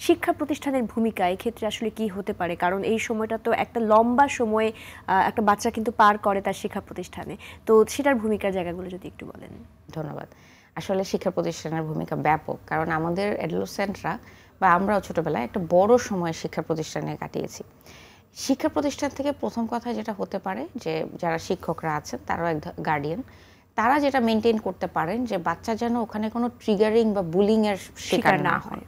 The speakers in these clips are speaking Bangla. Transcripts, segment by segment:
শিক্ষা প্রতিষ্ঠানের ভূমিকা এই ক্ষেত্রে আসলে কি হতে পারে? কারণ এই সময়টা তো একটা লম্বা সময় একটা বাচ্চা কিন্তু পার করে তার শিক্ষা প্রতিষ্ঠানে। তো সেটার ভূমিকার জায়গাগুলো যদি একটু বলেন। ধন্যবাদ। আসলে শিক্ষা প্রতিষ্ঠানের ভূমিকা ব্যাপক। কারণ আমাদের অ্যাডোলেসেন্টরা বা আমরাও ছোটবেলায় একটা বড় সময় শিক্ষা প্রতিষ্ঠানে কাটিয়েছি। শিক্ষা প্রতিষ্ঠান থেকে প্রথম কথা যেটা হতে পারে যে যারা শিক্ষকরা আছেন তারাও এক গার্ডিয়ান, তারা যেটা মেইনটেইন করতে পারেন যে বাচ্চা যেন ওখানে কোনো ট্রিগারিং বা বুলিং এর শিকার না হন।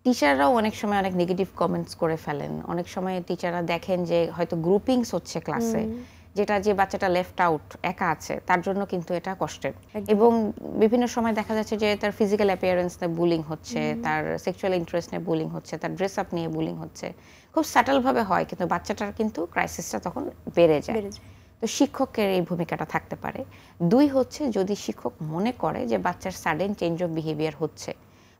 টিচাররাও অনেক সময় অনেক নেগেটিভ কমেন্টস করে ফেলেন। অনেক সময় টিচাররা দেখেন যে হয়তো গ্রুপিংস হচ্ছে ক্লাসে, যেটা যে বাচ্চাটা লেফট আউট একা আছে তার জন্য কিন্তু এটা কষ্টের। এবং বিভিন্ন সময় দেখা যাচ্ছে যে তার ফিজিক্যাল অ্যাপিয়ারেন্স নিয়ে বুলিং হচ্ছে, তার সেক্সুয়াল ইন্টারেস্ট নিয়ে বুলিং হচ্ছে, তার ড্রেস আপ নিয়ে বুলিং হচ্ছে। খুব স্যাটেল ভাবে হয়, কিন্তু বাচ্চাটার কিন্তু ক্রাইসিসটা তখন বেড়ে যায়। তো শিক্ষকের এই ভূমিকাটা থাকতে পারে। দুই হচ্ছে, যদি শিক্ষক মনে করে যে বাচ্চার সাডেন চেঞ্জ অফ বিহেভিয়ার হচ্ছে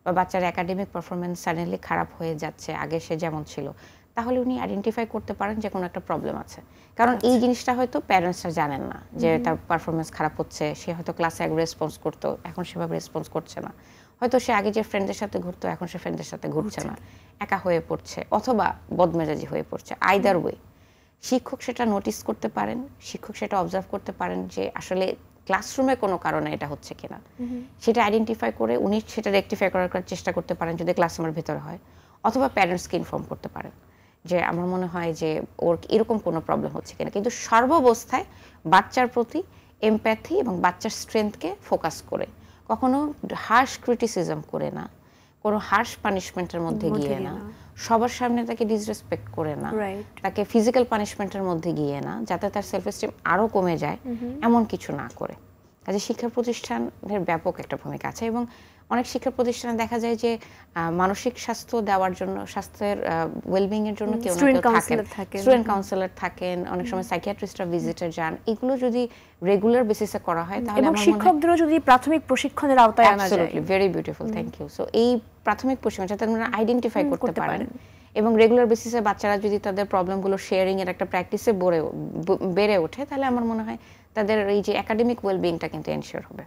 বা বাচ্চার একাডেমিক পারফরমেন্স সাডেনলি খারাপ হয়ে যাচ্ছে আগে সে যেমন ছিল, তাহলে উনি আইডেন্টিফাই করতে পারেন যে কোনো একটা প্রবলেম আছে। কারণ এই জিনিসটা হয়তো প্যারেন্টসরা জানেন না যে তার পারফরমেন্স খারাপ হচ্ছে। সে হয়তো ক্লাসে আগে রেসপন্স করতো, এখন সেভাবে রেসপন্স করছে না। হয়তো সে আগে যে ফ্রেন্ডদের সাথে ঘুরতো এখন সে ফ্রেন্ডদের সাথে ঘুরছে না, একা হয়ে পড়ছে অথবা বদমেজাজি হয়ে পড়ছে। আইদার ওয়ে শিক্ষক সেটা নোটিস করতে পারেন, শিক্ষক সেটা অবজার্ভ করতে পারেন যে আসলে ক্লাসরুমে কোনো কারণে এটা হচ্ছে কিনা। সেটা আইডেন্টিফাই করে উনি সেটা রেকটিফাই করার চেষ্টা করতে পারেন যদি ক্লাসরুমের ভিতরে হয়, অথবা প্যারেন্টসকে ইনফর্ম করতে পারেন যে আমার মনে হয় যে ওর এরকম কোনো প্রবলেম হচ্ছে কিনা। কিন্তু সর্বাবস্থায় বাচ্চার প্রতি এমপ্যাথি এবং বাচ্চার স্ট্রেংথকে ফোকাস করে, কখনো হার্শ ক্রিটিসিজম করে না, কোনো হার্শ পানিশমেন্টের মধ্যে গিয়ে না, সবার সামনে তাকে ডিসরেসপেক্ট করে না, তাকে ফিজিক্যাল পানিশমেন্টের মধ্যে গিয়ে না, যাতে তার সেলফ এস্টিম আরও কমে যায়, এমন কিছু না করে। কাজে শিক্ষা প্রতিষ্ঠানের ব্যাপক একটা ভূমিকা আছে। এবং অনেক শিক্ষা প্রতিষ্ঠানে দেখা যায় যে মানসিক স্বাস্থ্য দেওয়ার জন্য, স্বাস্থ্যের ওয়েলবিং এর জন্য কেউ না কেউ থাকেন, স্টুডেন্ট কাউন্সিলর থাকেন, অনেক সময় সাইকিয়াট্রিস্টরা ভিজিটে যান। এগুলো যদি রেগুলার বেসিসে করা হয় তাহলে এবং শিক্ষকদেরও যদি প্রাথমিক প্রশিক্ষণের আওতায় আনা যায়। Absolutely, very beautiful, thank you. So এই প্রাথমিক প্রশিক্ষণ যাতে আমরা আইডেন্টিফাই করতে পারেন এবং রেগুলার বেসিসে বাচ্চারা যদি তাদের প্রবলেমগুলো শেয়ারিং এর একটা প্র্যাকটিসে বেড়ে ওঠে, তাহলে আমার মনে হয় তাদের এই যে একাডেমিক ওয়েলবিংটা কিন্তু এনশিওর হবে।